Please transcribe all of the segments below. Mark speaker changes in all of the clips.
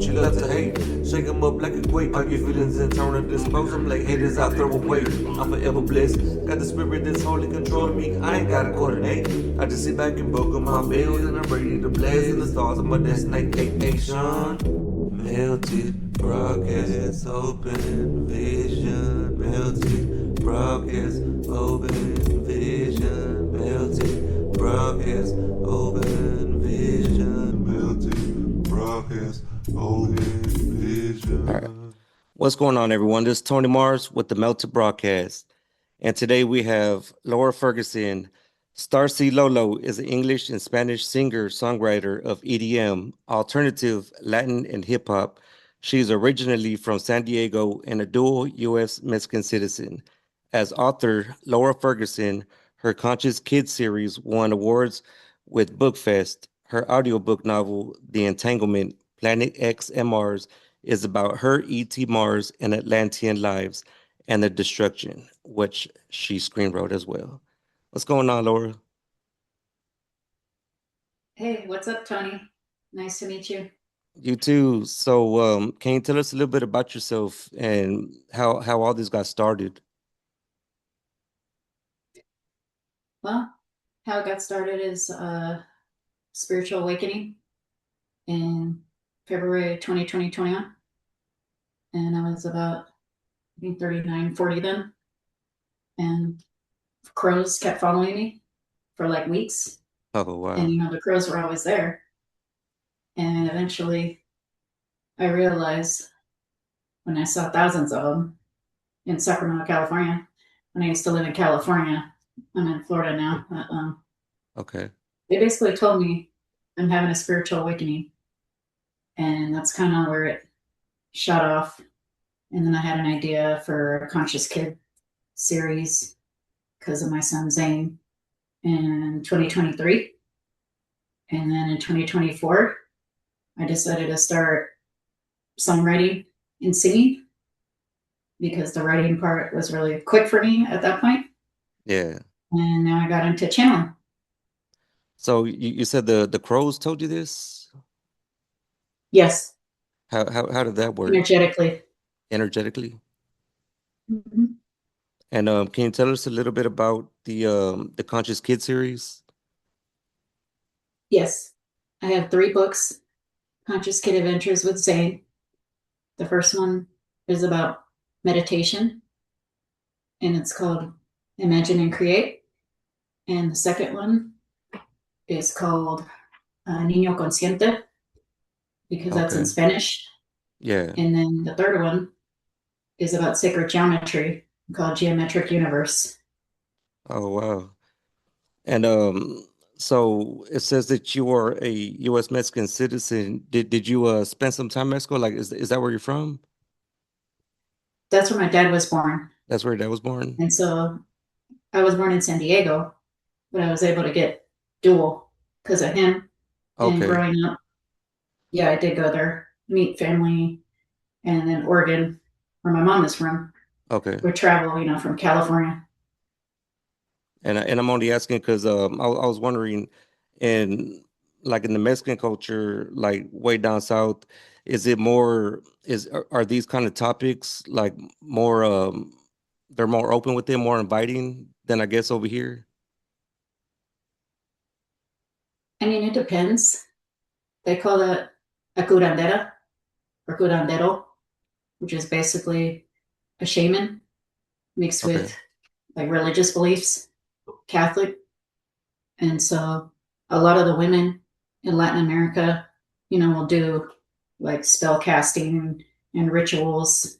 Speaker 1: what you love to hate. Shake 'em up like a quake. Pop your feelings and turn and dispose 'em like haters I throw away. I'm forever blessed. Got the spirit that's wholly controlling me. I ain't gotta coordinate. I just sit back and buckle my bills and I'm ready to blaze in the stars of my destination. Melted broadcast, open vision. Melted broadcast, open vision. Melted broadcast, open vision. Melted broadcast, open vision.
Speaker 2: All right. What's going on, everyone? This is Tony Mars with the Melted Broadcast. And today we have Laura Ferguson. Starseed Lolo is an English and Spanish singer, songwriter of EDM, alternative, Latin, and hip hop. She's originally from San Diego and a dual U.S. Mexican citizen. As author, Laura Ferguson, her Conscious Kids series won awards with BookFest. Her audiobook novel, The Entanglement, Planet X and Mars, is about her ET Mars and Atlantean lives and the destruction, which she screenwrote as well. What's going on, Laura?
Speaker 3: Hey, what's up, Tony? Nice to meet you.
Speaker 2: You too. So, can you tell us a little bit about yourself and how all this got started?
Speaker 3: Well, how it got started is spiritual awakening in February 2021. And I was about, I think, 39, 40 then. And crows kept following me for like weeks.
Speaker 2: Oh, wow.
Speaker 3: And, the crows were always there. And eventually I realized when I saw thousands of them in Sacramento, California, when I used to live in California, I'm in Florida now.
Speaker 2: Okay.
Speaker 3: They basically told me I'm having a spiritual awakening. And that's kind of where it shot off. And then I had an idea for a Conscious Kid series because of my son Zane in 2023. And then in 2024, I decided to start songwriting and singing because the writing part was really quick for me at that point.
Speaker 2: Yeah.
Speaker 3: And now I got into channeling.
Speaker 2: So you said the crows told you this?
Speaker 3: Yes,
Speaker 2: How did that work?
Speaker 3: energetically.
Speaker 2: Energetically?
Speaker 3: Mhm.
Speaker 2: And can you tell us a little bit about the Conscious Kid series?
Speaker 3: Yes, I have 3 books. Conscious Kid Adventures with Zane. The first one is about meditation, and it's called Imagine and Create. And the second one is called Niño Consciente, because that's in
Speaker 2: Okay.
Speaker 3: Spanish.
Speaker 2: Yeah.
Speaker 3: And then the third one is about sacred geometry, called Geometric Universe.
Speaker 2: Oh, wow. And so it says that you are a U.S. Mexican citizen. Did you spend some time in Mexico? Like, is that where you're from?
Speaker 3: That's where my dad was born.
Speaker 2: That's where your dad was born?
Speaker 3: And so I was born in San Diego, but I was able to get dual because of him. And
Speaker 2: Okay.
Speaker 3: growing up, yeah, I did go there, meet family, and then Oregon, where my mom is from.
Speaker 2: Okay.
Speaker 3: We travel, from California.
Speaker 2: And I'm only asking because I was wondering, in like in the Mexican culture, like way down south, is it more are these kind of topics like more they're more open with them, more inviting than I guess over here?
Speaker 3: I mean, it depends. They call it a curandera or curandero, which is basically a shaman mixed
Speaker 2: Okay.
Speaker 3: with like religious beliefs, Catholic. And so a lot of the women in Latin America, will do like spell casting and rituals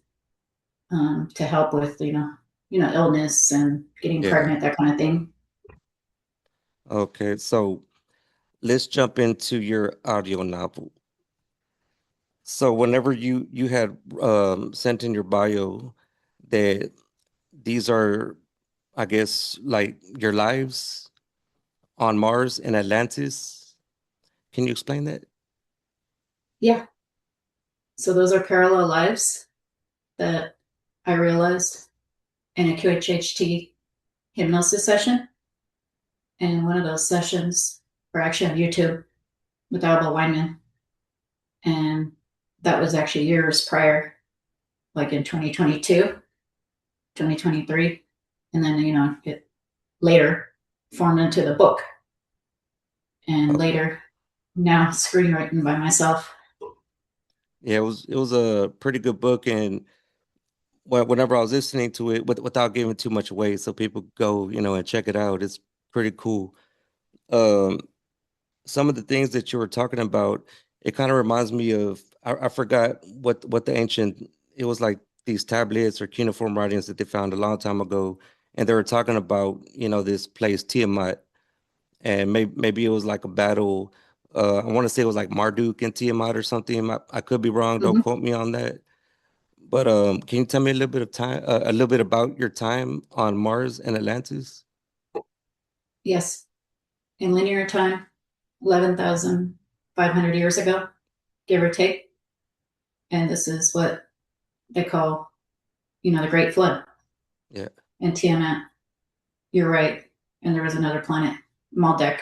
Speaker 3: to help with, illness and getting
Speaker 2: Yeah.
Speaker 3: pregnant, that kind of thing.
Speaker 2: Okay. So let's jump into your audio novel. So whenever you had sent in your bio that these are, I guess, like your lives on Mars and Atlantis, can you explain that?
Speaker 3: Yeah. So those are parallel lives that I realized in a QHHT hypnosis session. And one of those sessions, or actually on YouTube with Alba Weinman. And that was actually years prior, like in 2022, 2023. And then, it later formed into the book. And
Speaker 2: Okay.
Speaker 3: later, now screenwritten by myself.
Speaker 2: Yeah, it was a pretty good book, and whenever I was listening to it, without giving too much away, so people go, and check it out. It's pretty cool. Um, some of the things that you were talking about, it kind of reminds me of I forgot what the ancient it was like these tablets or cuneiform writings that they found a long time ago, and they were talking about this place Tiamat, and maybe it was like a battle. I want to say it was like Marduk and Tiamat or something. I could be wrong. Don't
Speaker 3: Mhm.
Speaker 2: quote me on that. But can you tell me a little bit about your time on Mars and Atlantis?
Speaker 3: Yes, in linear time, 11,500 years ago, give or take. And this is what they call, the Great Flood.
Speaker 2: Yeah.
Speaker 3: And Tiamat, you're right. And there was another planet, Maldek,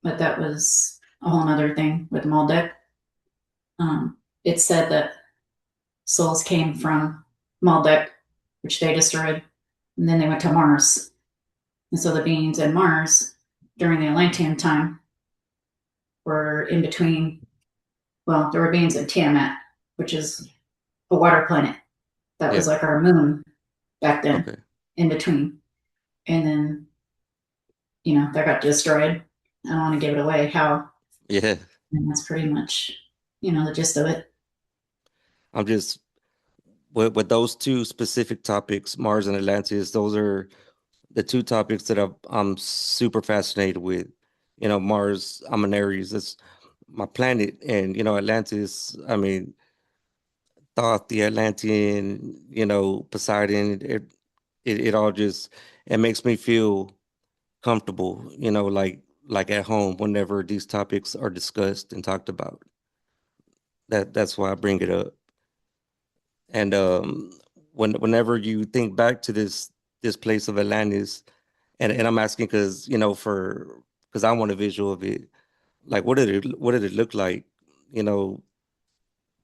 Speaker 3: but that was a whole other thing with Maldek. It said that souls came from Maldek, which they destroyed, and then they went to Mars. And so the beings in Mars during the Atlantean time were in between. Well, there were beings in Tiamat, which is a water planet. That was
Speaker 2: Yeah.
Speaker 3: like our moon back then,
Speaker 2: Okay.
Speaker 3: in between. And then, that got destroyed. I don't want to give it away how,
Speaker 2: Yeah.
Speaker 3: and that's pretty much, the gist of it.
Speaker 2: I'm just with those two specific topics, Mars and Atlantis, those are the two topics that I'm super fascinated with. Mars, I'm an Aries, that's my planet, and Atlantis, I mean, Thoth, the Atlantean, Poseidon, it all just it makes me feel comfortable, like at home whenever these topics are discussed and talked about. That's why I bring it up. And whenever you think back to this place of Atlantis, and I'm asking because because I want a visual of it. Like, what did it look like? You know,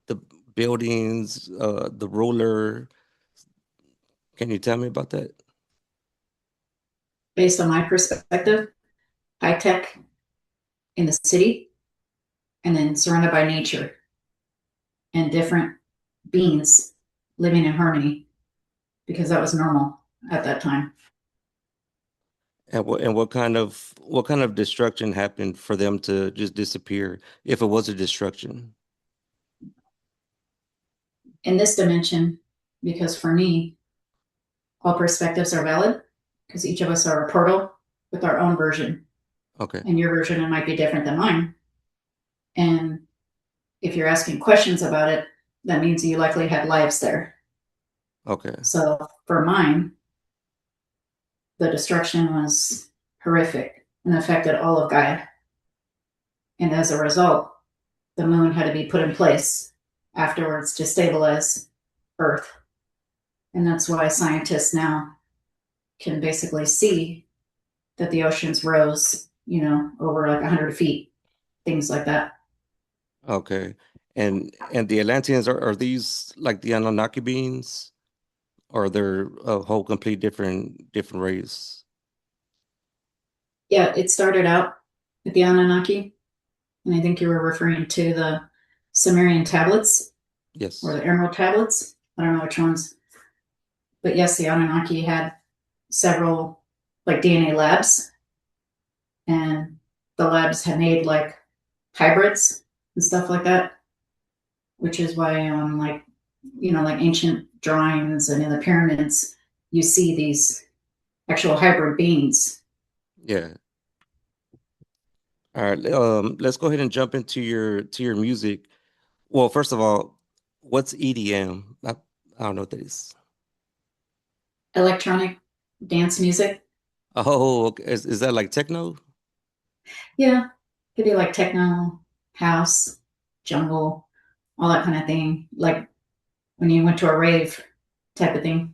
Speaker 2: the buildings, the ruler. Can you tell me about that?
Speaker 3: Based on my perspective, high tech in the city, and then surrounded by nature and different beings living in harmony because that was normal at that time.
Speaker 2: And what kind of destruction happened for them to just disappear if it was a destruction?
Speaker 3: In this dimension, because for me, all perspectives are valid because each of us are a portal with our own version,
Speaker 2: Okay.
Speaker 3: and your version it might be different than mine. And if you're asking questions about it, that means you likely had lives there.
Speaker 2: Okay.
Speaker 3: So for mine, the destruction was horrific and affected all of Gaia. And as a result, the moon had to be put in place afterwards to stabilize Earth. And that's why scientists now can basically see that the oceans rose, over like 100 feet, things like that.
Speaker 2: Okay. And the Atlanteans are these like the Anunnaki beings, or they're a whole complete different race?
Speaker 3: Yeah, it started out with the Anunnaki, and I think you were referring to the Sumerian tablets or
Speaker 2: Yes.
Speaker 3: the Emerald tablets. I don't know which ones. But yes, the Anunnaki had several like DNA labs, and the labs had made like hybrids and stuff like that, which is why like like ancient drawings and in the pyramids you see these actual hybrid beings.
Speaker 2: Yeah. All right. Let's go ahead and jump into your music. Well, first of all, what's EDM? I don't know what that is.
Speaker 3: Electronic dance music.
Speaker 2: Oh, okay. Is that like techno?
Speaker 3: Yeah, could be like techno, house, jungle, all that kind of thing, like when you went to a rave type of thing.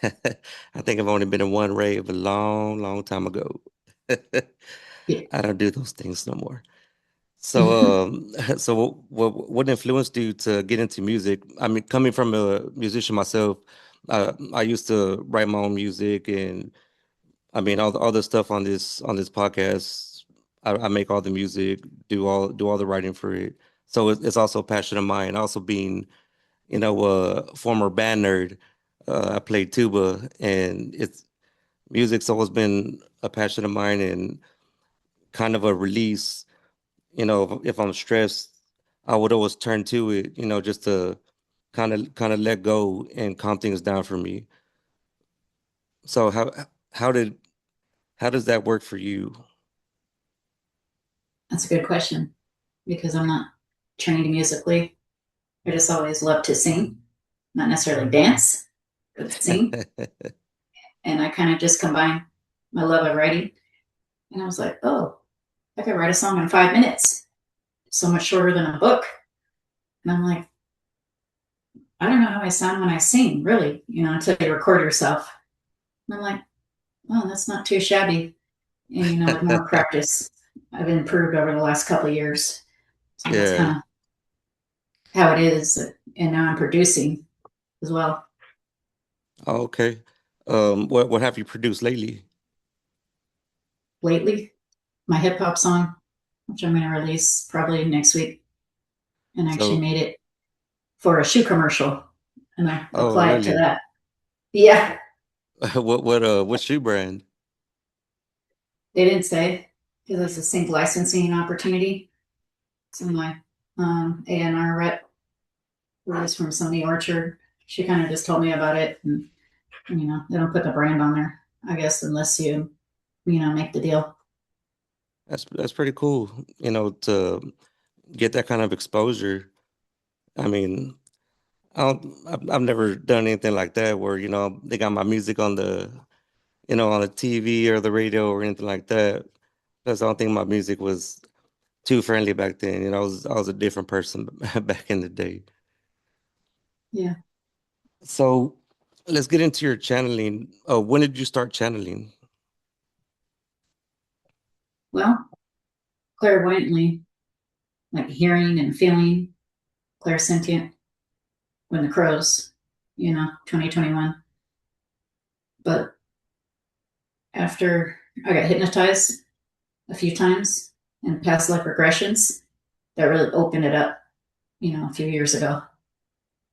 Speaker 2: I think I've only been in one rave a long, long time ago.
Speaker 3: Yeah.
Speaker 2: I don't do those things no more. So, so what influenced you to get into music? I mean, coming from a musician myself, I used to write my own music, and I mean all the stuff on this podcast. I make all the music, do all the writing for it. So it's also a passion of mine. Also being, you know, a former band nerd, I played tuba, and it's music's always been a passion of mine and kind of a release. You know, if I'm stressed, I would always turn to it, you know, just to kind of let go and calm things down for me. So how did how does that work for you?
Speaker 3: That's a good question because I'm not trained musically. I just always love to sing, not necessarily dance, but sing. And I kind of just combine my love of writing. And I was like, oh, I could write a song in 5 minutes, so much shorter than a book. And I'm like, I don't know how I sound when I sing, really, until you record yourself. And I'm like, oh, that's not too shabby. And, with more practice, I've improved over the last couple of years. So that's
Speaker 2: Yeah.
Speaker 3: kind of how it is. And now I'm producing as well.
Speaker 2: Oh, okay. What have you produced lately?
Speaker 3: Lately, my hip hop song, which I'm going to release probably next week, and I actually
Speaker 2: So,
Speaker 3: made it for a shoe commercial, and I
Speaker 2: oh,
Speaker 3: apply it to
Speaker 2: really?
Speaker 3: that. Yeah,
Speaker 2: What shoe brand?
Speaker 3: they didn't say because it's a sync licensing opportunity. So my A&R rep, who is from Sony Orchard, she kind of just told me about it, and they don't put the brand on there, I guess, unless you make the deal.
Speaker 2: That's pretty cool, you know, to get that kind of exposure. I mean, I've never done anything like that where, you know, they got my music on the, you know, on the TV or the radio or anything like that. Because I don't think my music was too friendly back then. You know, I was a different person back in the day.
Speaker 3: Yeah.
Speaker 2: So let's get into your channeling. When did you start channeling?
Speaker 3: Well, clairvoyantly, like hearing and feeling, clairsentient, when the crows, 2021. But after I got hypnotized a few times and past life regressions, that really opened it up, a few years ago.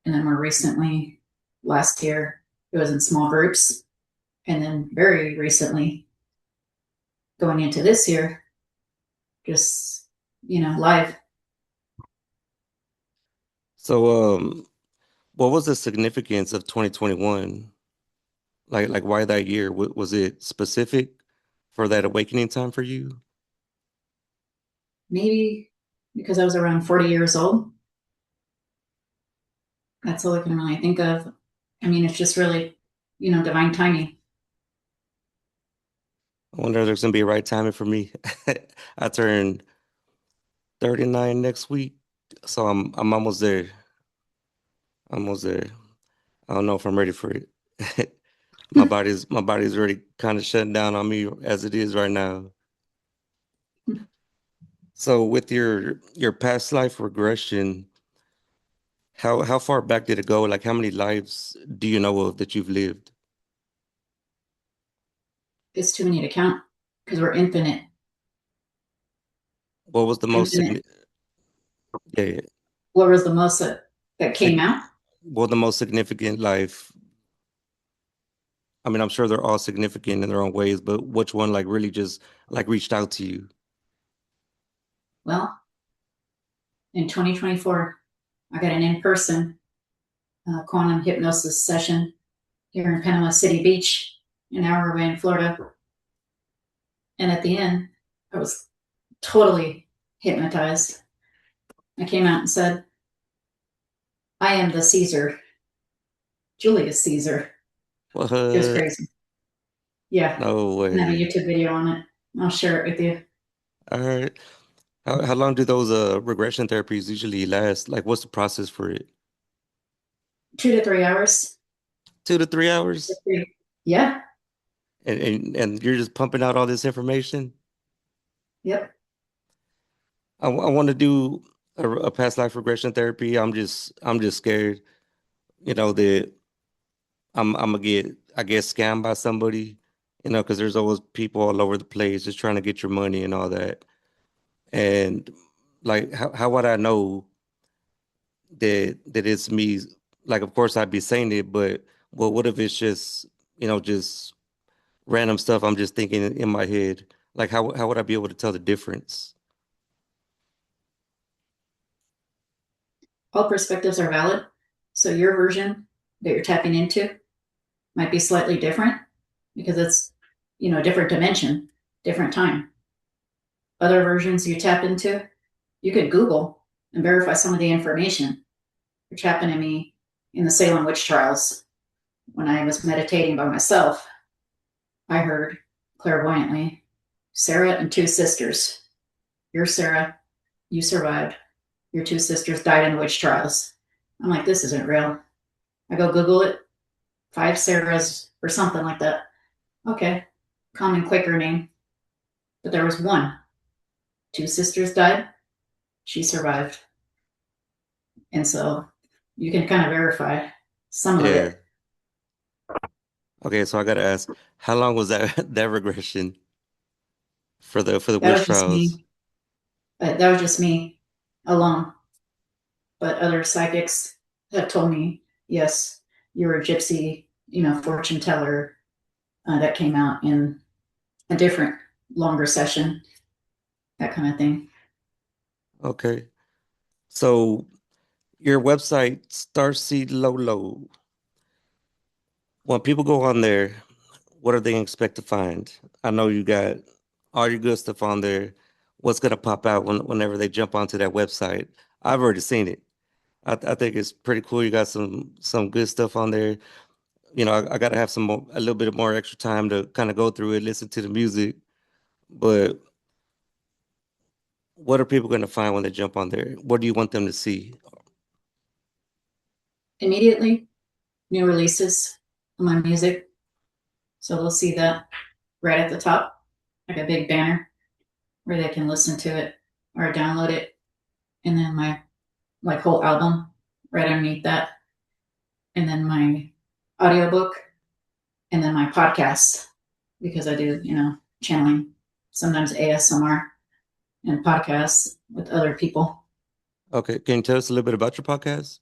Speaker 3: And then more recently, last year, it was in small groups. And then very recently, going into this year, just, live.
Speaker 2: So, what was the significance of 2021? Like why that year? Was it specific for that awakening time for you?
Speaker 3: Maybe because I was around 40 years old. That's all I can really think of. I mean, it's just really, divine timing.
Speaker 2: I wonder if there's gonna be a right timing for me. I turn 39 next week, so I'm almost there. Almost there. I don't know if I'm ready for it. My body's already kind of shutting down on me as it is right now. So with your past life regression, how far back did it go? Like how many lives do you know of that you've lived?
Speaker 3: It's too many to count because we're infinite.
Speaker 2: What was the most
Speaker 3: Infinite.
Speaker 2: significant? Yeah, yeah.
Speaker 3: What was the most that came
Speaker 2: Sig-
Speaker 3: out?
Speaker 2: well, the most significant life. I mean, I'm sure they're all significant in their own ways, but which one like really just like reached out to you?
Speaker 3: Well, in 2024, I got an in-person quantum hypnosis session here in Panama City Beach, an hour away in Florida. And at the end, I was totally hypnotized. I came out and said, I am the Caesar, Julius Caesar. It was
Speaker 2: What?
Speaker 3: crazy. Yeah.
Speaker 2: No
Speaker 3: And I have a
Speaker 2: way.
Speaker 3: YouTube video on it. I'll share it with you.
Speaker 2: All right. How long do those regression therapies usually last? Like, what's the process for it?
Speaker 3: 2 to 3 hours.
Speaker 2: 2 to 3 hours?
Speaker 3: Yeah.
Speaker 2: And you're just pumping out all this information?
Speaker 3: Yep.
Speaker 2: I want to do a past life regression therapy. I'm just scared, that I'm gonna get, I guess, scammed by somebody, because there's always people all over the place just trying to get your money and all that. And like, how would I know that it's me? Like, of course I'd be saying it, but well, what if it's just, just random stuff I'm just thinking in my head? Like, how would I be able to tell the difference?
Speaker 3: All perspectives are valid. So your version that you're tapping into might be slightly different because it's, a different dimension, different time. Other versions you tap into, you could Google and verify some of the information, which happened to me in the Salem witch trials. When I was meditating by myself, I heard clairvoyantly, Sarah and two sisters. You're Sarah, you survived. Your two sisters died in the witch trials. I'm like, this isn't real. I go Google it, five Sarahs or something like that. Okay, common Quaker name. But there was one. Two sisters died. She survived. And so you can kind of verify some of
Speaker 2: Yeah.
Speaker 3: it.
Speaker 2: Okay, so I gotta ask, how long was that that regression for the
Speaker 3: That
Speaker 2: witch
Speaker 3: was just
Speaker 2: trials?
Speaker 3: me. That was just me alone. But other psychics have told me, yes, you're a gypsy, fortune teller. That came out in a different, longer session, that kind of thing.
Speaker 2: Okay. So your website, Starseed Lolo, when people go on there, what are they expect to find? I know you got all your good stuff on there. What's gonna pop out whenever they jump onto that website? I've already seen it. I think it's pretty cool. You got some good stuff on there. I gotta have a little bit more extra time to kind of go through it, listen to the music. But what are people gonna find when they jump on there? What do you want them to see?
Speaker 3: Immediately, new releases of my music. So they'll see that right at the top, like a big banner where they can listen to it or download it. And then my whole album right underneath that. And then my audiobook and then my podcast because I do, channeling, sometimes ASMR and podcasts with other people.
Speaker 2: Okay, can you tell us a little bit about your podcast?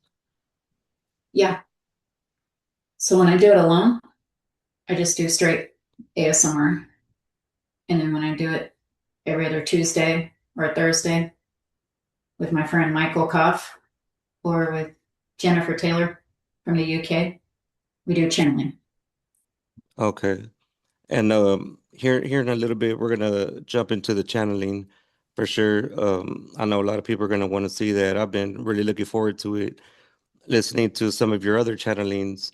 Speaker 3: Yeah. So when I do it alone, I just do straight ASMR. And then when I do it every other Tuesday or Thursday with my friend Michael Koff or with Jennifer Taylor from the UK, we do channeling.
Speaker 2: Okay. And here in a little bit, we're gonna jump into the channeling for sure. I know a lot of people are gonna want to see that. I've been really looking forward to it, listening to some of your other channelings,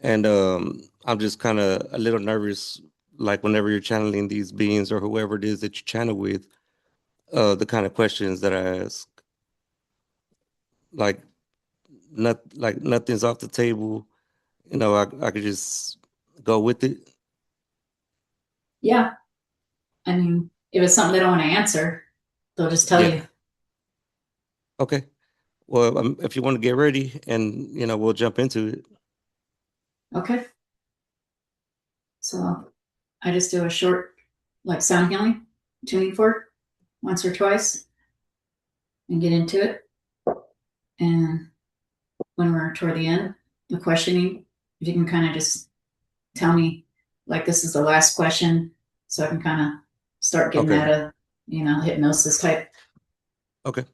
Speaker 2: and I'm just kind of a little nervous, like whenever you're channeling these beings or whoever it is that you channel with, the kind of questions that I ask, like like nothing's off the table. I could just go with it.
Speaker 3: Yeah. I mean, if it's something they don't want to answer, they'll just tell
Speaker 2: Yeah.
Speaker 3: you.
Speaker 2: Okay. Well, if you want to get ready, and we'll jump into it.
Speaker 3: Okay. So I just do a short, sound healing tuning fork once or twice and get into it. And when we're toward the end, the questioning, if you can kind of just tell me, this is the last question, so I can kind of start getting
Speaker 2: Okay.
Speaker 3: out of, hypnosis type.
Speaker 2: Okay.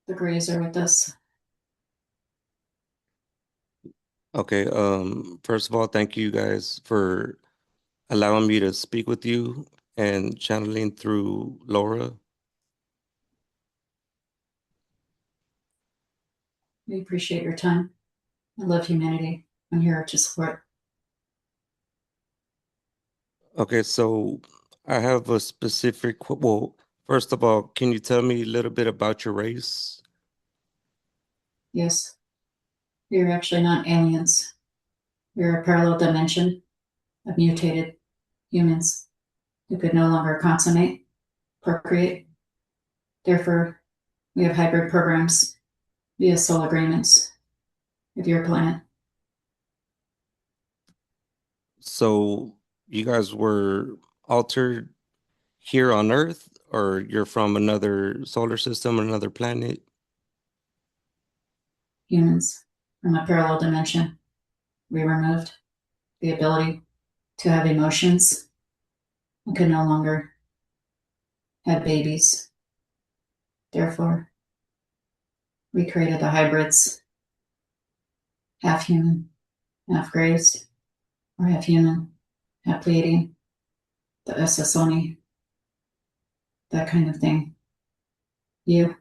Speaker 3: The Greys are with us.
Speaker 2: Okay, first of all, thank you guys for allowing me to speak with you and channeling through Laura.
Speaker 3: We appreciate your time. I love humanity. I'm here to support.
Speaker 2: Okay, so I have a specific, well, first of all, can you tell me a little bit about your race?
Speaker 3: Yes, we are actually not aliens. We are a parallel dimension of mutated humans who could no longer consummate, procreate. Therefore, we have hybrid programs via soul agreements with your planet.
Speaker 2: So you guys were altered here on Earth, or you're from another solar system, another planet?
Speaker 3: Humans from a parallel dimension. We removed the ability to have emotions and could no longer have babies. Therefore, we created the hybrids, half human, half grays, or half human, half Pleiadian, the Essassoni, that kind of thing. You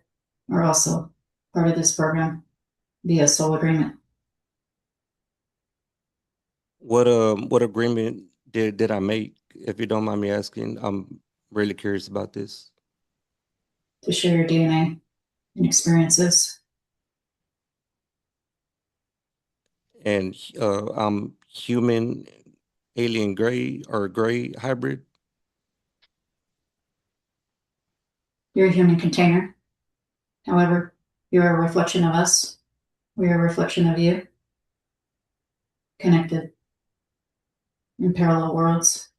Speaker 3: are also part of this program via soul agreement
Speaker 2: What agreement did I make? If you don't mind me asking, I'm really curious about this.
Speaker 3: to share your DNA and experiences.
Speaker 2: And I'm human, alien gray, or gray hybrid.
Speaker 3: You're a human container. However, you're a reflection of us. We are a reflection of you, connected in parallel worlds.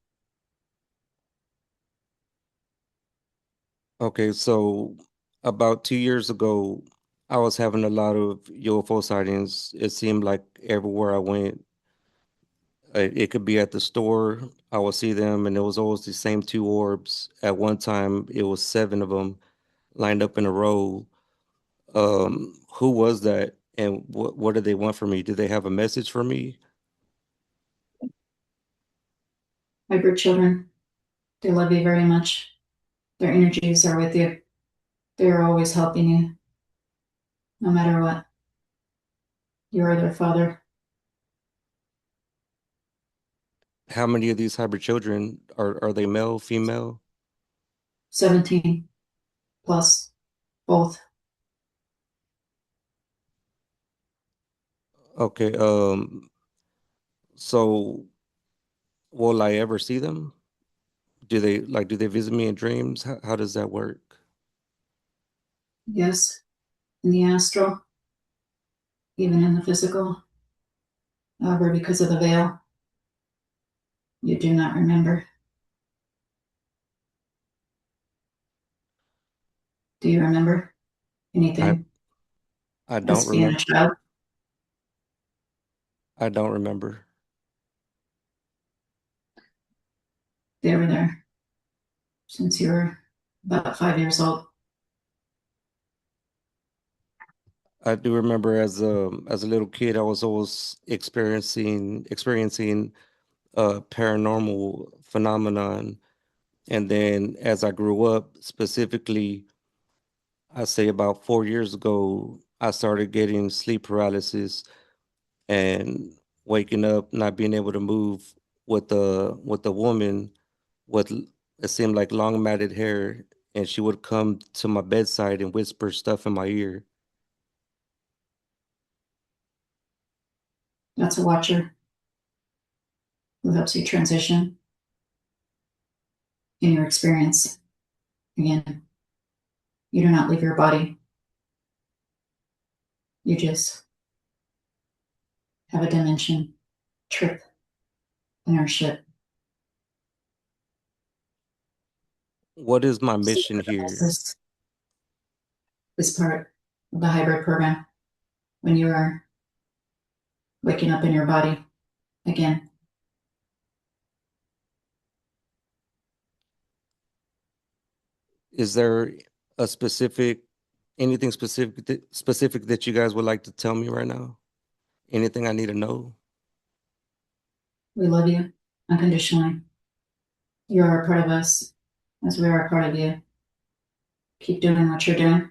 Speaker 2: Okay, so about 2 years ago, I was having a lot of UFO sightings. It seemed like everywhere I went, it could be at the store, I would see them, and it was always the same two orbs. At one time, it was seven of them lined up in a row. Who was that, and what did they want from me? Did they have a message for me?
Speaker 3: Hybrid children, they love you very much. Their energies are with you. They are always helping you, no matter what. You are their father.
Speaker 2: How many of these hybrid children are they male, female?
Speaker 3: 17 plus, both.
Speaker 2: Okay, so will I ever see them? Do they visit me in dreams? How does that work?
Speaker 3: Yes, in the astral, even in the physical. However, because of the veil, you do not remember. Do you remember
Speaker 2: I
Speaker 3: anything
Speaker 2: I don't
Speaker 3: as being a
Speaker 2: remember.
Speaker 3: child?
Speaker 2: I don't remember.
Speaker 3: They were there since you were about 5 years old.
Speaker 2: I do remember as a little kid, I was always experiencing a paranormal phenomenon, and then as I grew up, specifically, I say about 4 years ago, I started getting sleep paralysis and waking up, not being able to move with a woman with it seemed like long matted hair, and she would come to my bedside and whisper stuff in my ear.
Speaker 3: That's a watcher who helps you transition in your experience. Again, you do not leave your body. You just have a dimension trip in our ship.
Speaker 2: What is my
Speaker 3: Sleep
Speaker 2: mission here?
Speaker 3: paralysis is part of the hybrid program. When you are waking up in your body again,
Speaker 2: Is there a specific Anything specific that you guys would like to tell me right now? Anything I need to know?
Speaker 3: We love you unconditionally. You are a part of us as we are a part of you. Keep doing what you're doing.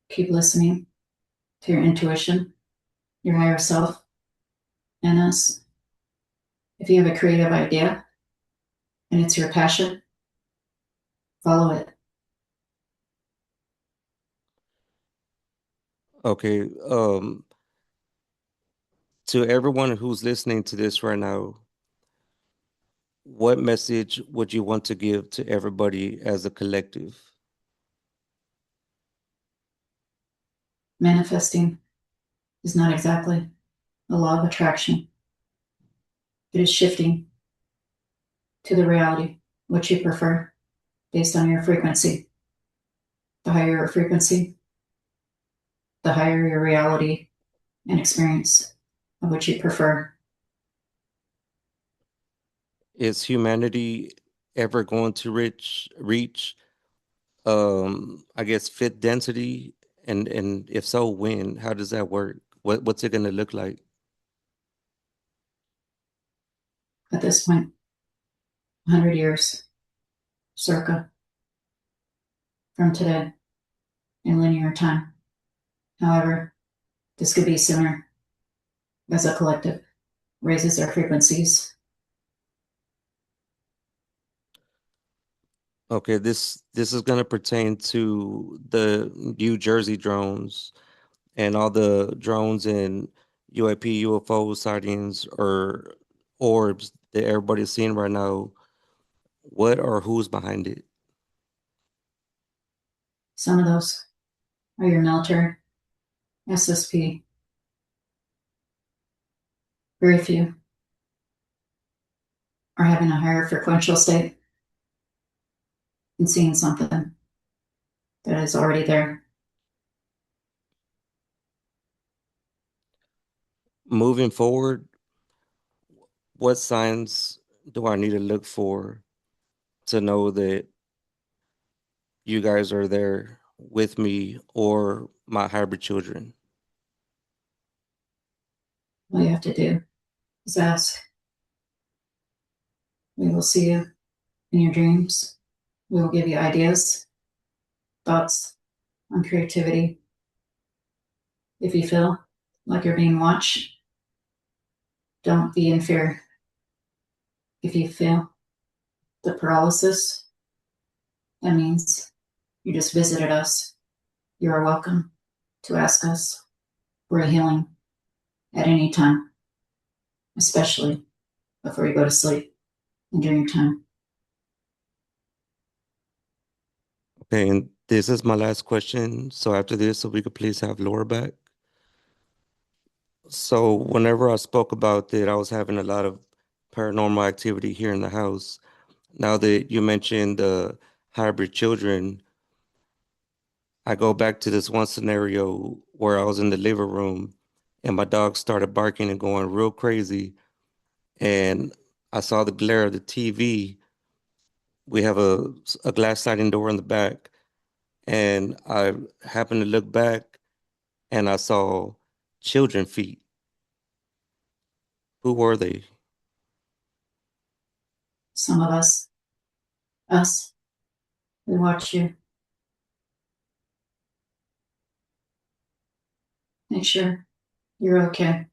Speaker 3: Keep listening to your intuition, your higher self, and us. If you have a creative idea and it's your passion, follow it.
Speaker 2: Okay. To everyone who's listening to this right now, what message would you want to give to everybody as a collective?
Speaker 3: Manifesting is not exactly a law of attraction. It is shifting to the reality, what you prefer based on your frequency. The higher your frequency, the higher your reality and experience of what you prefer.
Speaker 2: Is humanity ever going to reach I guess fit density? And if so, when? How does that work? What's it gonna look like?
Speaker 3: At this point, 100 years, circa, from today, in linear time. However, this could be sooner as a collective raises their frequencies.
Speaker 2: Okay, this is gonna pertain to the New Jersey drones and all the drones and UAP, UFO sightings or orbs that everybody's seeing right now. What or who's behind it?
Speaker 3: Some of those are your military, SSP. Very few are having a higher frequential state and seeing something that is already there.
Speaker 2: Moving forward, what signs do I need to look for to know that you guys are there with me or my hybrid children?
Speaker 3: All you have to do is ask. We will see you in your dreams. We will give you ideas, thoughts on creativity. If you feel like you're being watched, don't be in fear. If you feel the paralysis, that means you just visited us. You are welcome to ask us for a healing at any time, especially before you go to sleep and during time.
Speaker 2: Okay, and this is my last question. So after this, so we could please have Laura back. So whenever I spoke about that, I was having a lot of paranormal activity here in the house. Now that you mentioned the hybrid children, I go back to this one scenario where I was in the living room and my dog started barking and going real crazy. And I saw the glare of the TV. We have a glass sliding door in the back. And I happened to look back and I saw children feet. Who were they?
Speaker 3: Some of us, we watch you. Make sure you're okay.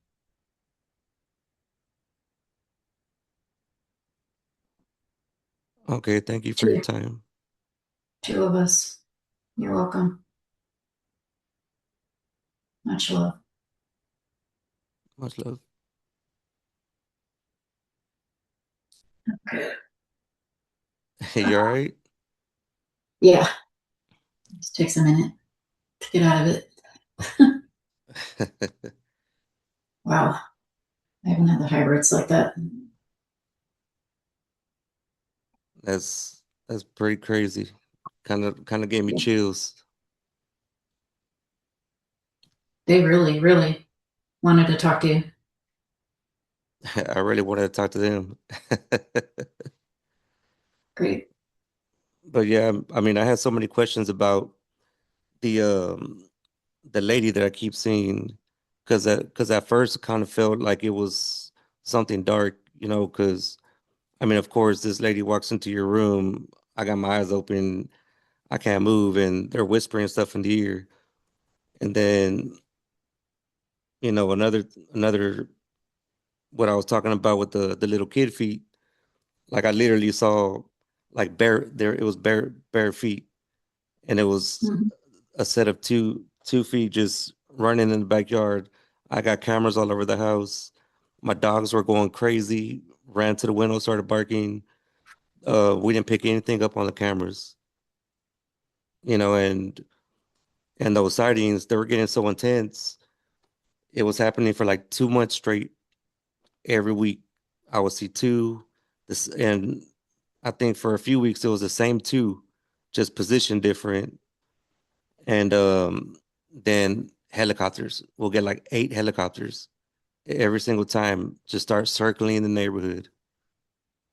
Speaker 2: Okay, thank you for your
Speaker 3: Two,
Speaker 2: time.
Speaker 3: two of us. You're welcome. Much love.
Speaker 2: Much love.
Speaker 3: Okay.
Speaker 2: You all right?
Speaker 3: Yeah, it takes a minute to get out of it. Wow, I haven't had the hybrids like that.
Speaker 2: That's pretty crazy. Kind of gave me chills.
Speaker 3: They really, really wanted to talk to you.
Speaker 2: I really wanted to talk to them.
Speaker 3: Great.
Speaker 2: But yeah, I mean, I had so many questions about the um the lady that I keep seeing, because at first it kind of felt like it was something dark, because I mean, of course, this lady walks into your room. I got my eyes open. I can't move, and they're whispering stuff in the ear. And then, another what I was talking about with the little kid feet. Like I literally saw like bare there. It was bare feet, and it was
Speaker 3: Mhm.
Speaker 2: a set of two feet just running in the backyard. I got cameras all over the house. My dogs were going crazy. Ran to the window, started barking. We didn't pick anything up on the cameras, and those sightings, they were getting so intense. It was happening for like 2 months straight. Every week, I would see two. And I think for a few weeks it was the same two, just position different. And then helicopters. We'll get like 8 helicopters every single time. Just start circling the neighborhood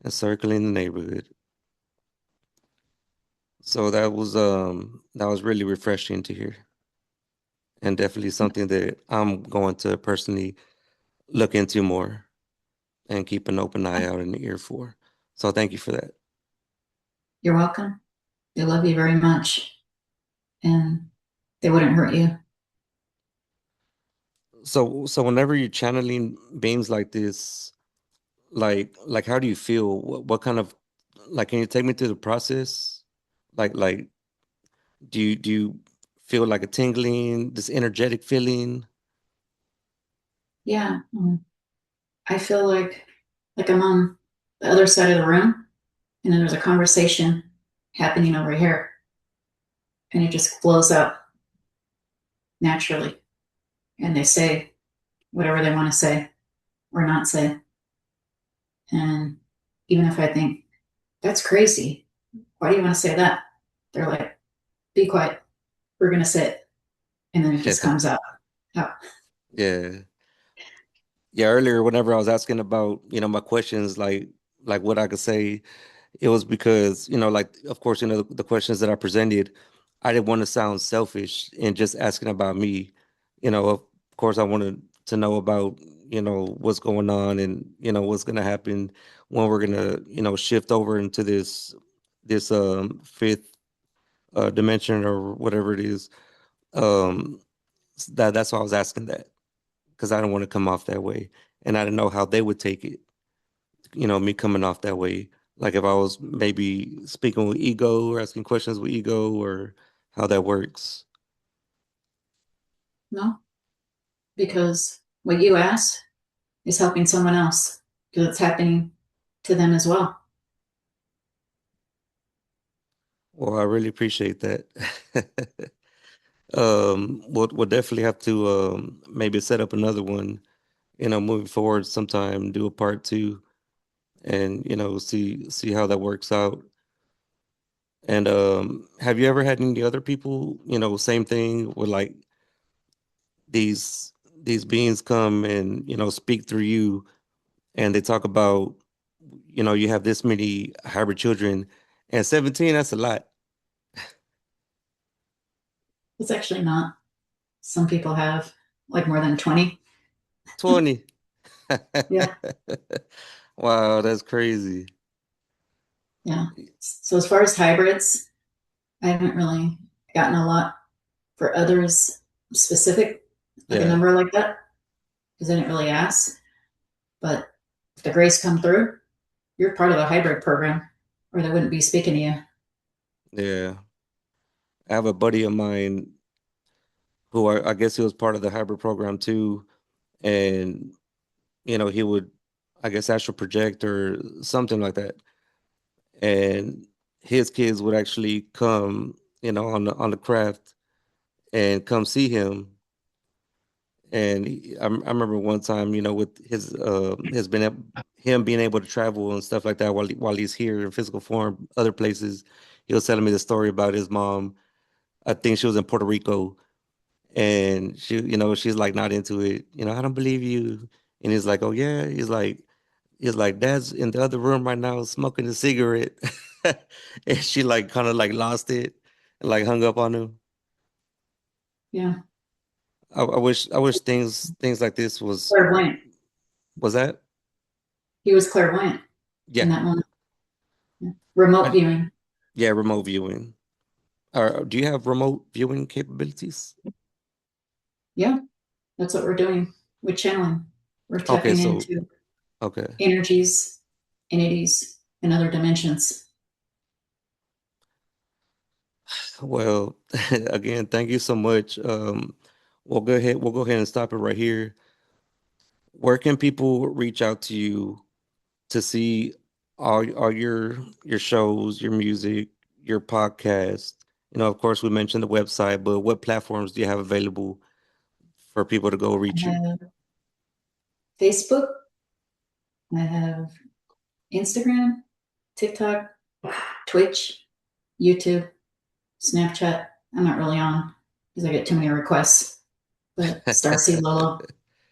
Speaker 2: and circling the neighborhood. So that was really refreshing to hear, and definitely something that I'm going to personally look into more and keep an open eye out and ear for. So thank you for that.
Speaker 3: You're welcome. They love you very much, and they wouldn't hurt you.
Speaker 2: So whenever you're channeling beings like this, like how do you feel? What kind of, like, can you take me through the process? Like do you feel like a tingling, this energetic feeling?
Speaker 3: Yeah. I feel like I'm on the other side of the room, and then there's a conversation happening over here, and it just flows out naturally, and they say whatever they want to say or not say. And even if I think that's crazy, why do you want to say that? They're like, be quiet. We're gonna say it, and then it just comes out. Out.
Speaker 2: Yeah. Yeah, earlier whenever I was asking about, my questions, like what I could say, it was because, like, of course, the questions that I presented, I didn't want to sound selfish in just asking about me. Of course, I wanted to know about, what's going on, and, what's going to happen when we're going to, shift over into this fifth dimension or whatever it is. Um, that's why I was asking that, because I didn't want to come off that way, and I didn't know how they would take it, me coming off that way. Like if I was maybe speaking with ego or asking questions with ego, or how that works.
Speaker 3: No, because what you asked is helping someone else because it's happening to them as well.
Speaker 2: Well, I really appreciate that. We'll definitely have to maybe set up another one, moving forward sometime, do a part two, and see how that works out. And have you ever had any other people, same thing with like these beings come and speak through you, and they talk about, you have this many hybrid children, and 17, that's a lot.
Speaker 3: It's actually not. Some people have like more than 20.
Speaker 2: 20.
Speaker 3: Yeah.
Speaker 2: Wow, that's crazy.
Speaker 3: Yeah. So as far as hybrids, I haven't really gotten a lot for others specific, like a
Speaker 2: Yeah,
Speaker 3: number like that, because I didn't really ask. But if the grays come through, you're part of the hybrid program, or they wouldn't be speaking to you.
Speaker 2: yeah. I have a buddy of mine who I guess he was part of the hybrid program too, and he would, I guess, astral project or something like that, and his kids would actually come, on the craft and come see him. And I remember one time, with his him being able to travel and stuff like that while he's here in physical form, other places, he was telling me the story about his mom. I think she was in Puerto Rico, and she's like not into it. I don't believe you. And he's like, oh yeah. He's like, Dad's in the other room right now smoking a cigarette, and she like kind of like lost it and like hung up on him.
Speaker 3: Yeah.
Speaker 2: I wish things like this
Speaker 3: Clairvoyant.
Speaker 2: was that?
Speaker 3: He was clairvoyant in
Speaker 2: Yeah.
Speaker 3: that moment. Yeah. Remote
Speaker 2: I,
Speaker 3: viewing.
Speaker 2: yeah, remote viewing. Or do you have remote viewing capabilities?
Speaker 3: Yeah. That's what we're doing with channeling. We're
Speaker 2: Okay,
Speaker 3: tapping
Speaker 2: so
Speaker 3: into
Speaker 2: okay.
Speaker 3: energies, entities, and other dimensions.
Speaker 2: Well, again, thank you so much. We'll go ahead and stop it right here. Where can people reach out to you to see all your shows, your music, your podcast? You know, of course, we mentioned the website, but what platforms do you have available for people to go reach
Speaker 3: I
Speaker 2: you?
Speaker 3: have Facebook. I have Instagram, TikTok, Twitch, YouTube, Snapchat. I'm not really on because I get too many requests. But Starseed Lolo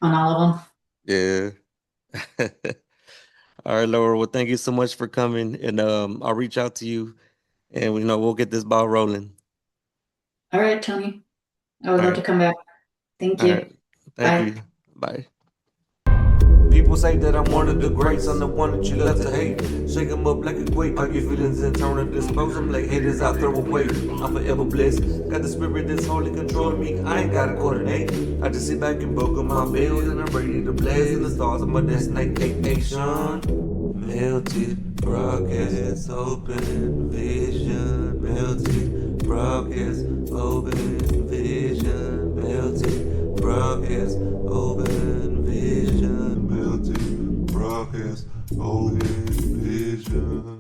Speaker 3: on all of them.
Speaker 2: Yeah. All right, Laura. Well, thank you so much for coming, and I'll reach out to you, and we'll get this ball rolling.
Speaker 3: All right, Tony. I would
Speaker 2: All
Speaker 3: love to
Speaker 2: right.
Speaker 3: come back. Thank
Speaker 2: All
Speaker 3: you.
Speaker 2: right. Thank
Speaker 3: Bye.
Speaker 2: you. Bye.
Speaker 1: People say that I'm one of the greats, I'm the one that you love to hate. Shake 'em up like a quake, pop your feelings and turn and dispose 'em like haters out, throw away. I'm forever blessed, got the spirit that's holy controlling me, I ain't gotta coordinate. I just sit back and buckle my belt and I'm ready to blaze in the stars of my destination. Melted broadcast, open vision, melted broadcast, open vision, melted broadcast, open vision, melted broadcast, open vision.